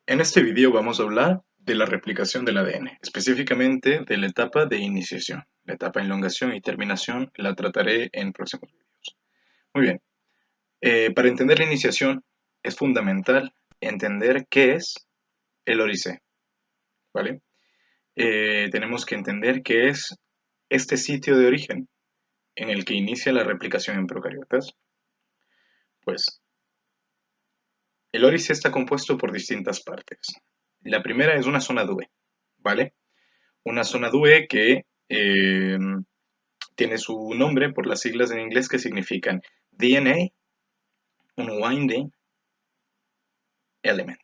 En este video vamos a hablar de la replicación del ADN, específicamente de la etapa de iniciación. La etapa de elongación y terminación la trataré en próximos videos. Muy bien, para entender la iniciación es fundamental entender qué es el ORIC, ¿vale? Tenemos que entender qué es este sitio de origen en el que inicia la replicación en procariotas. Pues el ORIC está compuesto por distintas partes. La primera es una zona DUE, ¿vale? Una zona DUE que tiene su nombre por las siglas en inglés que significan DNA Unwinding Element.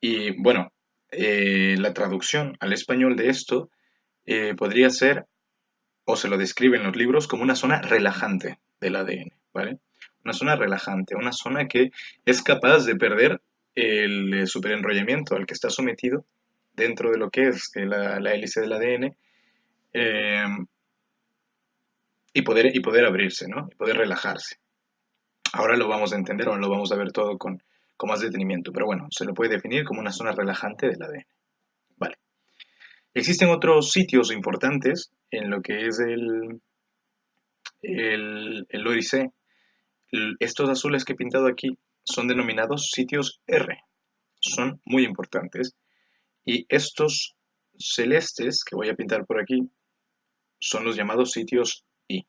Y bueno, la traducción al español de esto podría ser, o se lo describe en los libros, como una zona relajante del ADN, ¿vale? Una zona relajante, una zona que es capaz de perder el superenrollamiento al que está sometido dentro de lo que es la hélice del ADN eh, y poder abrirse, ¿no? Y poder relajarse. Ahora lo vamos a entender, ahora lo vamos a ver todo con más detenimiento, pero bueno, se lo puede definir como una zona relajante del ADN. Vale. Existen otros sitios importantes en lo que es el OIC. Estos azules que he pintado aquí son denominados sitios R, son muy importantes. Y estos celestes que voy a pintar por aquí son los llamados sitios I.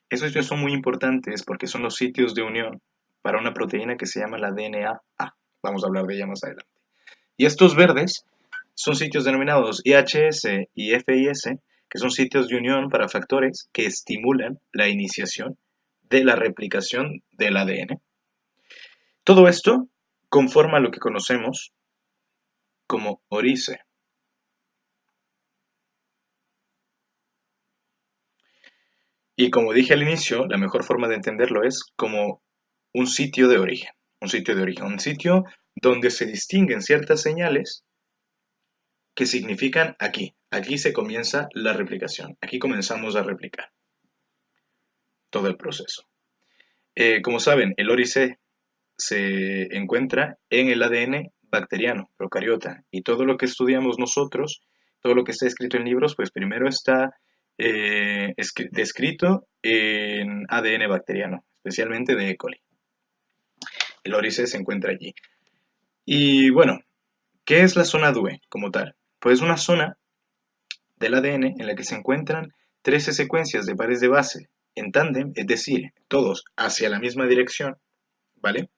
Esos sitios son muy importantes porque son los sitios de unión para una proteína que se llama la DNA-A. Vamos a hablar de ella más adelante. Y estos verdes son sitios denominados IHS y FIS, que son sitios de unión para factores que estimulan la iniciación de la replicación del ADN. Todo esto conforma lo que conocemos como ORICE. Y como dije al inicio, la mejor forma de entenderlo es como un sitio de origen, un sitio de origen, un sitio donde se distinguen ciertas señales que significan aquí. Aquí se comienza la replicación, aquí comenzamos a replicar todo el proceso. Como saben, el ORIC se encuentra en el ADN bacteriano, procariota, y todo lo que estudiamos nosotros, todo lo que está escrito en libros, pues primero está descrito en ADN bacteriano, especialmente de E. coli. El ORIC se encuentra allí. Y bueno, ¿qué es la zona DUE como tal? Pues una zona del ADN en la que se encuentran 13 secuencias de pares de base en tándem, es decir, todos hacia la misma dirección, ¿vale?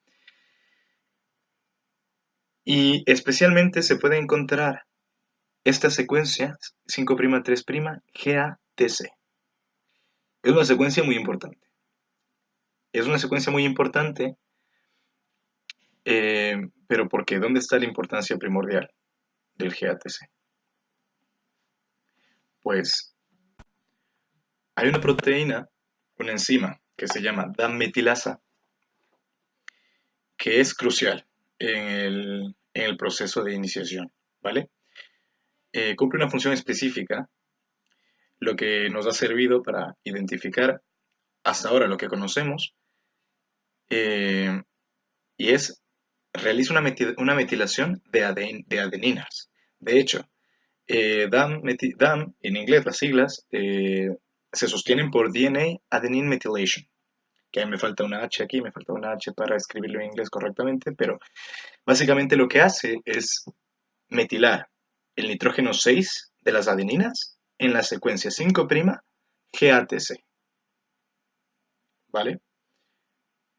Y especialmente se puede encontrar esta secuencia 5'3' GATC. Es una secuencia muy importante. Es una secuencia muy importante, pero ¿por qué? ¿Dónde está la importancia primordial del GATC? Pues hay una proteína, una enzima que se llama DAM-metilasa, que es crucial en el proceso de iniciación, ¿vale? Cumple una función específica, lo que nos ha servido para identificar hasta ahora lo que conocemos, eh, y realiza una metilación de adeninas. De hecho, DAM en inglés las siglas se sostienen por DNA Adenine Methylation, que a mí me falta una H aquí, me falta una H para escribirlo en inglés correctamente, pero básicamente lo que hace es metilar el nitrógeno 6 de las adeninas en la secuencia 5' GATC, ¿vale?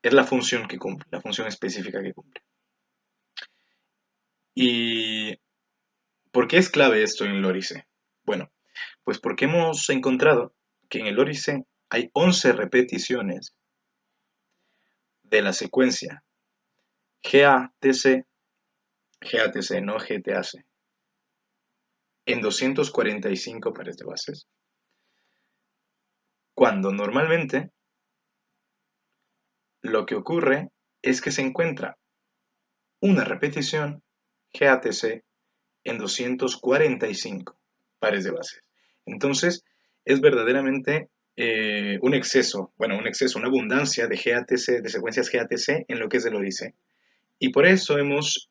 Es la función que cumple, la función específica que cumple. ¿Y por qué es clave esto en el ORIC? Bueno, pues porque hemos encontrado que en el ORIC hay 11 repeticiones de la secuencia GATC, GATC, no GTAC, en 245 pares de bases, cuando normalmente lo que ocurre es que se encuentra una repetición GATC en 245 pares de bases. Entonces, es verdaderamente una abundancia de GATC, de secuencias GATC en lo que es el Odisea. Y por eso hemos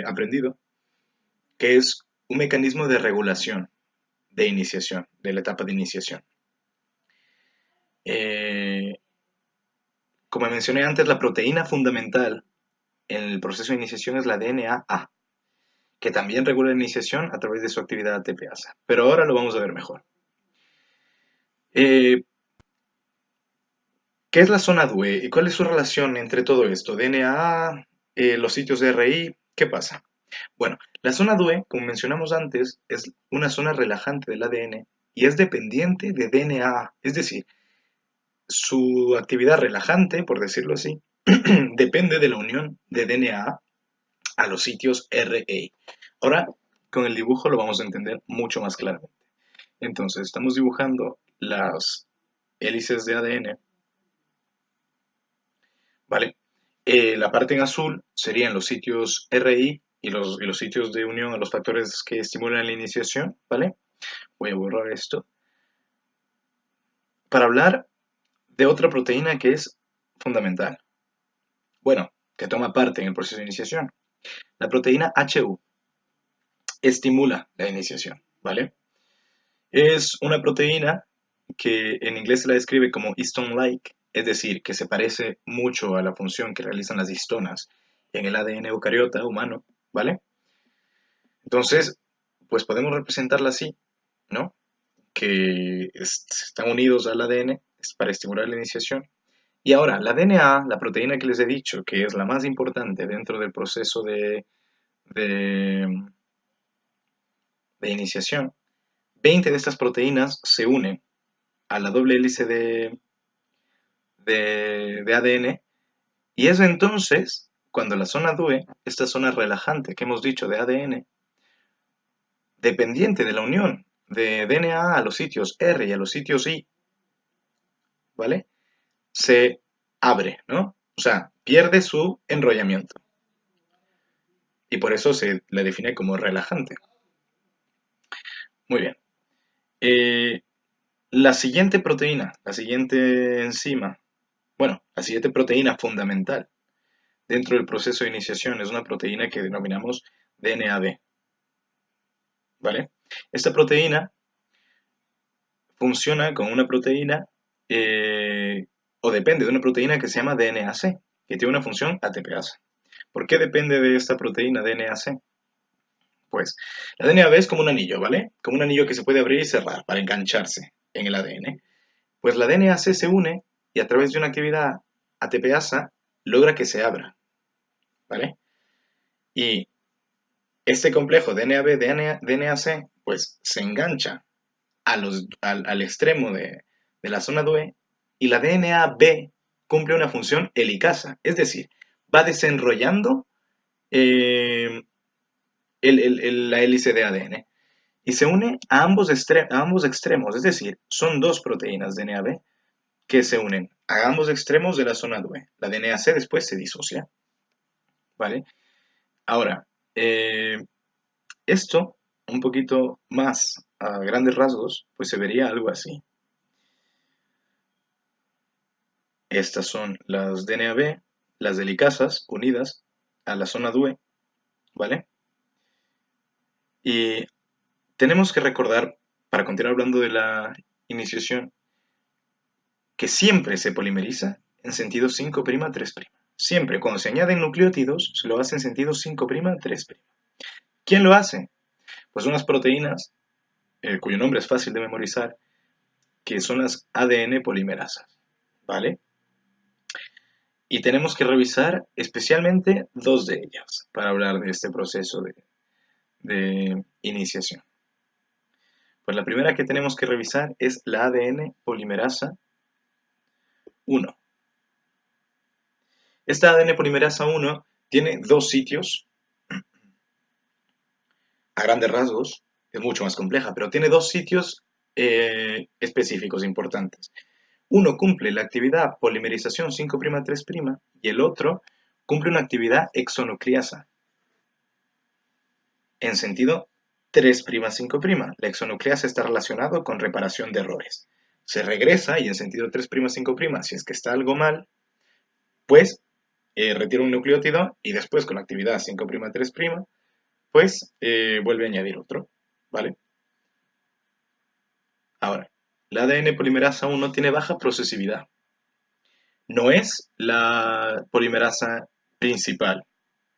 aprendido que es un mecanismo de regulación de iniciación, de la etapa de iniciación. Eh, Como mencioné antes, la proteína fundamental en el proceso de iniciación es la DNA-A, que también regula la iniciación a través de su actividad ATPasa. Pero ahora lo vamos a ver mejor. Eh, ¿Qué es la zona DUE y cuál es su relación entre todo esto? DNA, los sitios de RI, ¿qué pasa? Bueno, la zona DUE, como mencionamos antes, es una zona relajante del ADN y es dependiente de DNA, es decir, su actividad relajante, por decirlo así, depende de la unión de DNA a los sitios RA. Ahora, con el dibujo lo vamos a entender mucho más claramente. Entonces, estamos dibujando las hélices de ADN, ¿vale? La parte en azul serían los sitios RI y los sitios de unión a los factores que estimulan la iniciación, ¿vale? Voy a borrar esto. Para hablar de otra proteína que es fundamental, bueno, que toma parte en el proceso de iniciación. La proteína HU estimula la iniciación, ¿vale? Es una proteína que en inglés se la describe como histone-like, es decir, que se parece mucho a la función que realizan las histonas en el ADN eucariota humano, ¿vale? Entonces, pues podemos representarla así, ¿no? Que están unidos al ADN para estimular la iniciación. Y ahora, la DNA, la proteína que les he dicho, que es la más importante dentro del proceso de, de iniciación, 20 de estas proteínas se unen a la doble hélice de ADN y es entonces cuando la zona DUE, esta zona relajante que hemos dicho de ADN, dependiente de la unión de DNA a los sitios R y a los sitios I, ¿vale? Se abre, ¿no? O sea, pierde su enrollamiento. Y por eso se le define como relajante. Muy bien. Eh, la siguiente proteína, la siguiente enzima, bueno, la siguiente proteína fundamental dentro del proceso de iniciación es una proteína que denominamos DNAB, ¿vale? Esta proteína funciona con una proteína o depende de una proteína que se llama DNAC, que tiene una función ATPasa. ¿Por qué depende de esta proteína DNAC? Pues la DNAB es como un anillo, ¿vale? Como un anillo que se puede abrir y cerrar para engancharse en el ADN. Pues la DNAC se une y a través de una actividad ATPasa logra que se abra, ¿vale? Y este complejo DNAB-DNAC pues se engancha al extremo de la zona DUE y la DNAB cumple una función helicasa, es decir, va desenrollando eh, la hélice de ADN y se une a ambos extremos, es decir, son dos proteínas DNAB que se unen a ambos extremos de la zona DUE. La DNAC después se disocia, ¿vale? Ahora, esto, un poquito más a grandes rasgos, pues se vería algo así. Estas son las DNAB, las helicasas unidas a la zona DUE, ¿vale? Y tenemos que recordar, para continuar hablando de la iniciación, que siempre se polimeriza en sentido 5'3'. Siempre, cuando se añaden nucleótidos, se lo hace en sentido 5'3'. ¿Quién lo hace? Pues unas proteínas, cuyo nombre es fácil de memorizar, que son las ADN polimerasas, ¿vale? Y tenemos que revisar especialmente dos de ellas para hablar de este proceso de iniciación. Pues la primera que tenemos que revisar es la ADN polimerasa 1. Esta ADN polimerasa 1 tiene dos sitios, a grandes rasgos, es mucho más compleja, pero tiene dos sitios específicos importantes. Uno cumple la actividad polimerización 5'3' y el otro cumple una actividad exonucleasa en sentido 3'5'. La exonucleasa está relacionado con reparación de errores. se regresa y en sentido 3', 5', si es que está algo mal, pues retira un nucleótido y después con la actividad 5', 3', pues vuelve a añadir otro, ¿vale? Ahora, la ADN polimerasa 1 tiene baja procesividad. No es la polimerasa principal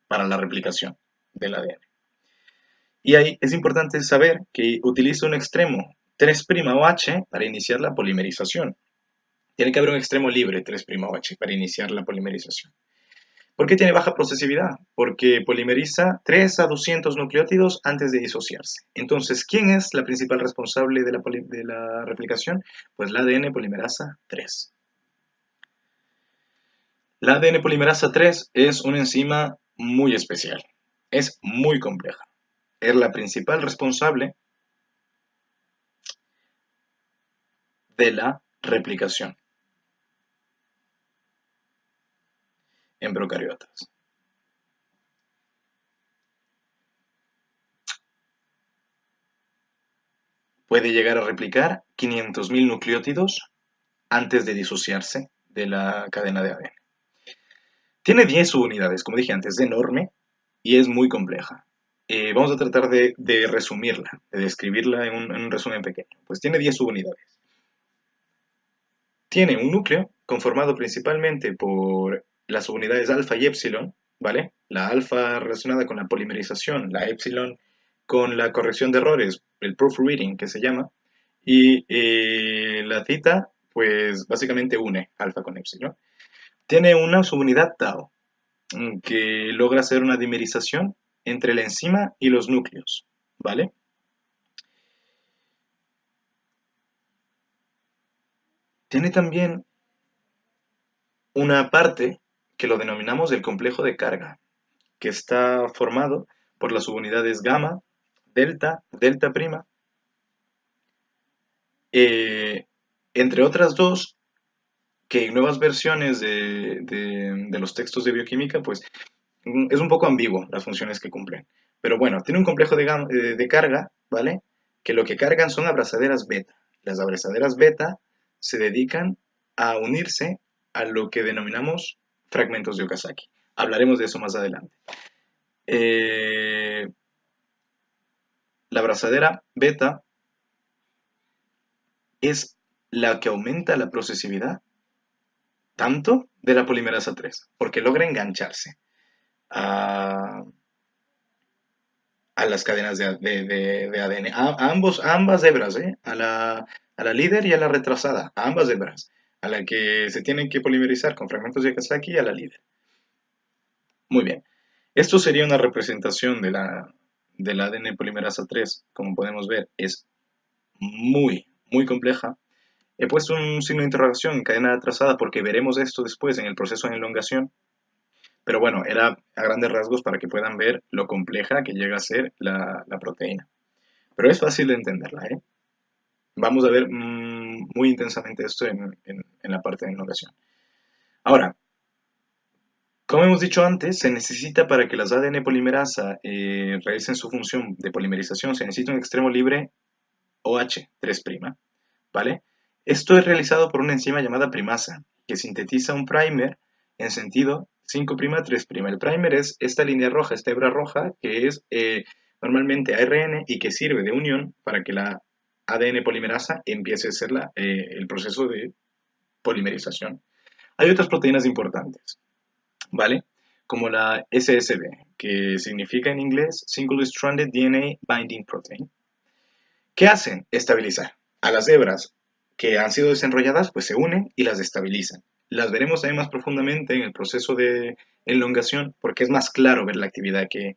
para la replicación del ADN. Y ahí es importante saber que utiliza un extremo 3' o H para iniciar la polimerización. Tiene que haber un extremo libre 3' o H para iniciar la polimerización. ¿Por qué tiene baja procesividad? Porque polimeriza 3 a 200 nucleótidos antes de disociarse. Entonces, ¿quién es la principal responsable de la replicación? Pues la ADN polimerasa 3. La ADN polimerasa 3 es una enzima muy especial. Es muy compleja. Es la principal responsable de la replicación en procariotas. Puede llegar a replicar 500.000 nucleótidos antes de disociarse de la cadena de ADN. Tiene 10 subunidades, como dije antes, es enorme y es muy compleja. Vamos a tratar de resumirla, de describirla en un resumen pequeño. Pues tiene 10 subunidades. Tiene un núcleo conformado principalmente por las subunidades alfa y epsilon, ¿vale? La alfa relacionada con la polimerización, la epsilon con la corrección de errores, el proofreading que se llama, y la theta, pues básicamente une alfa con epsilon. Tiene una subunidad tau, que logra hacer una dimerización entre la enzima y los núcleos, ¿vale? Tiene también una parte que lo denominamos el complejo de carga, que está formado por las subunidades gamma, delta, delta prima, eh, entre otras dos, que en nuevas versiones de los textos de bioquímica, pues es un poco ambiguo las funciones que cumplen. Pero bueno, tiene un complejo de carga, ¿vale? Que lo que cargan son abrazaderas beta. Las abrazaderas beta se dedican a unirse a lo que denominamos fragmentos de Okazaki. Hablaremos de eso más adelante. Eh, la abrazadera beta es la que aumenta la procesividad tanto de la polimerasa 3, porque logra engancharse a, a las cadenas de ADN, a ambas hebras, a la líder y a la retrasada, a ambas hebras, a la que se tienen que polimerizar con fragmentos de Kazaki y a la líder. Muy bien, esto sería una representación del ADN polimerasa 3, como podemos ver, es muy, muy compleja. He puesto un signo de interrogación en cadena atrasada porque veremos esto después en el proceso de elongación. Pero bueno, era a grandes rasgos para que puedan ver lo compleja que llega a ser la proteína. Pero es fácil de entenderla, ¿eh? Vamos a ver muy intensamente esto en la parte de innovación. Ahora, como hemos dicho antes, se necesita para que las ADN polimerasa realicen su función de polimerización, se necesita un extremo libre OH 3', ¿vale? Esto es realizado por una enzima llamada primasa, que sintetiza un primer en sentido 5', 3'. El primer es esta línea roja, esta hebra roja, que es normalmente ARN y que sirve de unión para que la ADN polimerasa empiece a hacer el proceso de polimerización. Hay otras proteínas importantes, ¿vale? Como la SSB, que significa en inglés Single Stranded DNA Binding Protein. ¿Qué hacen? Estabilizar. A las hebras que han sido desenrolladas, pues se unen y las estabilizan. Las veremos también más profundamente en el proceso de elongación, porque es más claro ver la actividad que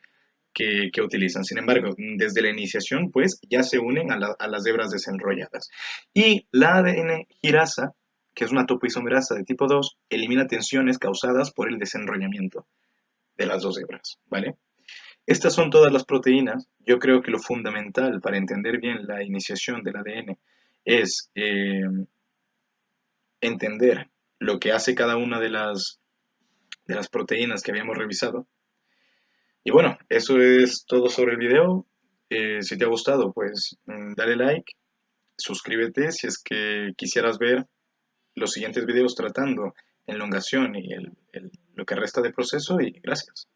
utilizan. Sin embargo, desde la iniciación, pues ya se unen a las hebras desenrolladas. Y la ADN girasa, que es una topoisomerasa de tipo 2, elimina tensiones causadas por el desenrollamiento de las dos hebras, ¿vale? Estas son todas las proteínas. Yo creo que lo fundamental para entender bien la iniciación del ADN es entender lo que hace cada una de las proteínas que habíamos revisado. Y bueno, eso es todo sobre el video. Si te ha gustado, pues dale like suscríbete si es que quisieras ver los siguientes videos tratando elongación y lo que resta de proceso y gracias.